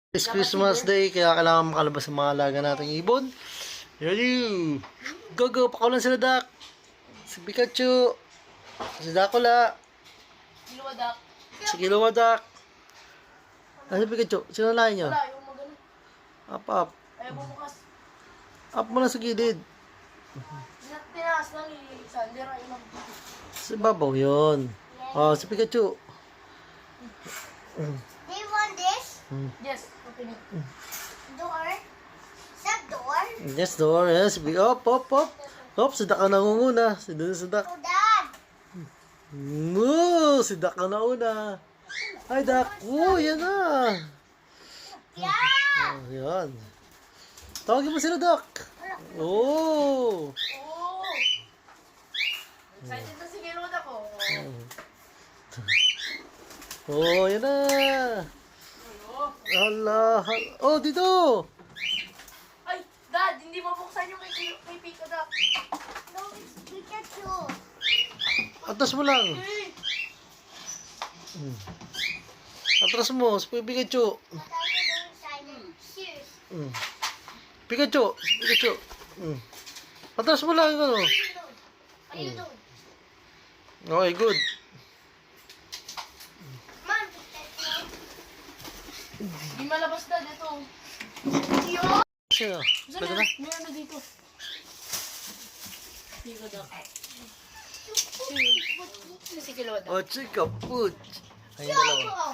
It's Christmas Day, kaya kailangan makalabas ang mga alaga nating ibon. Ready? Go, go! Pakawalan sila, Dak. Si Pikachu. Si Dakula. Kiluwadak. Si Kiluwadak. Si Pikachu. Sino lain nyo? Wala, yung magano. Up, up. Ayaw bumukas. Up mo na sa gilid. Tinaas lang ni Sander. Ayaw lang. Si Babaw yun. Oh, si Pikachu. Do you want this? Yes, open it. Door? Is that door? Yes, door. Yes. Up, up, up. Up, si Dak ang nangunguna. Si Dak. Oh, Dad! No, si Dak ang nauna. Ay, Dak. Oh, yan na. Yeah! Oh, yan. Tawagin mo sila, Dak. Oh. Oh! Excited na si Kiluwadak ko. Oh, yan na. Hala, hala. Oh, dito. Ay, Dad, hindi mabuksan yung kay Pikadak. No, it's Pikachu. Atras mo lang. Eh, Atras mo. Si Pikachu. What are you doing, Simon? Cheers. Pikachu. Pikachu. Atras mo lang. Ano? What are you doing? Okay, good. Mom, Pikachu. Hindi malabas, Dad. Ito. Siya. Saan Pwede na? na? Meron na dito. Pikadak. Si Kiluwadak. Oh, chika, put. Ayun dalawa. Choco.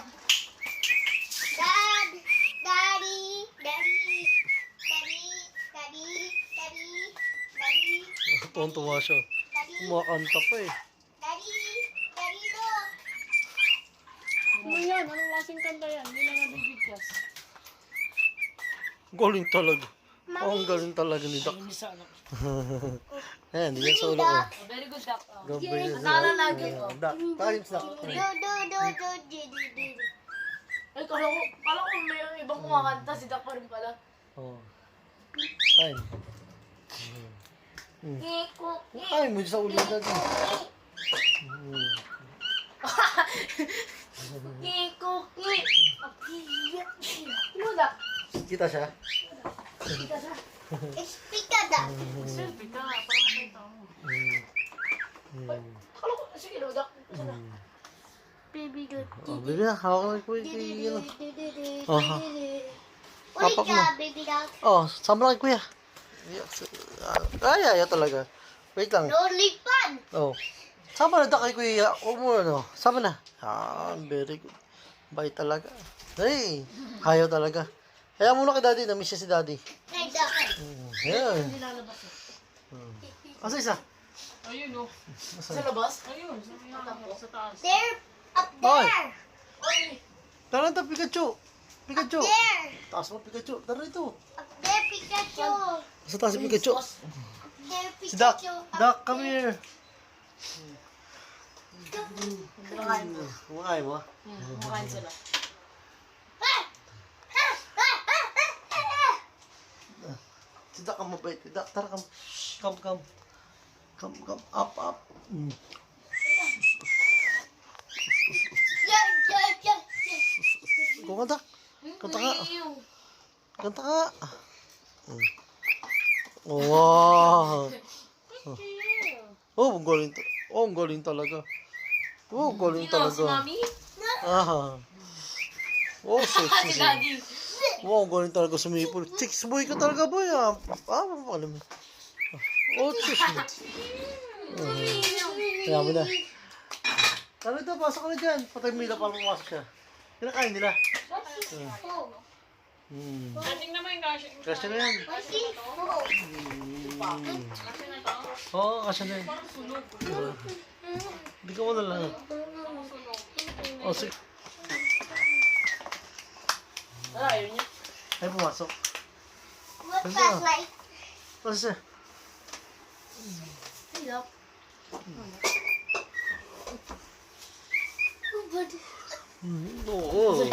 Dad! Daddy! Daddy! Daddy! Daddy! Daddy! Daddy! Tuwan-tuwa siya. Daddy! Kumakanta pa eh. Daddy! Daddy, look! Ano yan? Anong klaseng kanta yan? Hindi lang nabibigkas. Galing talaga. Oh, ang galing talaga ni Dak. Hindi sa anak. Ayan, hindi yan sa ulo ko. Very good, Dak. Oh. Gabay na Naalala lagi ko. Dak, tayo sa Dak. Do, do, do, do, do, do, do. Ay, kala ko may ibang kumakanta. Si Dak pa rin pala. Oh. Kain. Kiko, Kain mo sa ulo dati. kiko, Kiluwadak. Kita siya? Pika siya. It's Pikachu. Selfie ka nga. Parang nakita mo. Kala ko si Kiluwadak. Saan na? Baby good. Oh, baby na, hawak ko yung Oh, ha. Wait Papak mo. ka, baby dog. Oh, sama lang kay kuya. Ay, talaga. Wait lang. Lonely fun. Oh. Sama na kay kuya. Huwag mo no. Sama na. Ah, very good. Bye talaga. Hey, ayaw talaga. Kaya muna kay daddy. Namiss siya si daddy. Hey, dog. Yan. Hindi lalabas eh. Asa isa? Ayun o. Asa? Sa labas? Ayun. Sa taas. They're up Hoy. there. Ay! Tara na, Pikachu. Pikachu. There. Taas mo, Pikachu. Tara rito. Up there, Pikachu. Sa taas si Pikachu. Up there, Si Dak. Pikachu. Dak, come here. Kumakain mo. Kumakain mo. Kumakain sila. Si Dak ang mabait. Dak, tara, come. Come, come. Come, come. Up, up. Yeah, yeah, yeah, Kung Dak. Kanta ka. Kanta ka. Wow. Oh, ang galing. Oh, ang galing talaga. Oh, ang galing Si talaga. Mami? Ah. Oh, Si sexy. Daddy. Wow, ang galing talaga sumipol. Chicks boy ka talaga, boy. Ah, alam mo. Oh, chicks mo. Kaya mo na. Tara ito, pasok ka na dyan. Patay mo nila para pumasok siya. Kinakain nila. Dating naman yung gasyo. Kasya na yan. Oo, kasya na yan. Hindi ka mo na lang. Oh, sige. Wala, ayun niya. Ay, pumasok. What's that like? Pasok siya. Hirap. Oo.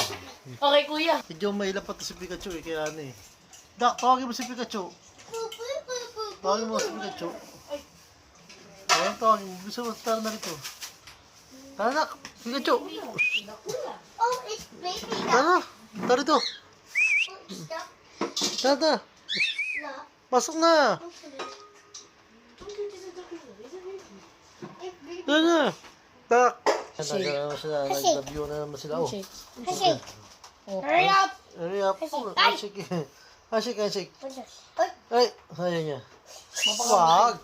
Okay, kuya. Medyo mahilap pa to si Pikachu eh, kaya ano eh. Dak, tawagin mo si Pikachu. Tawagin mo si Pikachu. Ayan, tawagin mo. Bisa mo, tara na rito. Tara na, Pikachu. Oh, it's baby dog. Tara, tara rito. Stop. Tata, No. pasok na. Tara na. Tak. Nagano sila, nag-review na naman sila. Oh. Shake. Handshake. Oh. Hurry up. Hurry up. Handshake. Handshake, handshake. Ay. Ay, ayaw niya. Wag.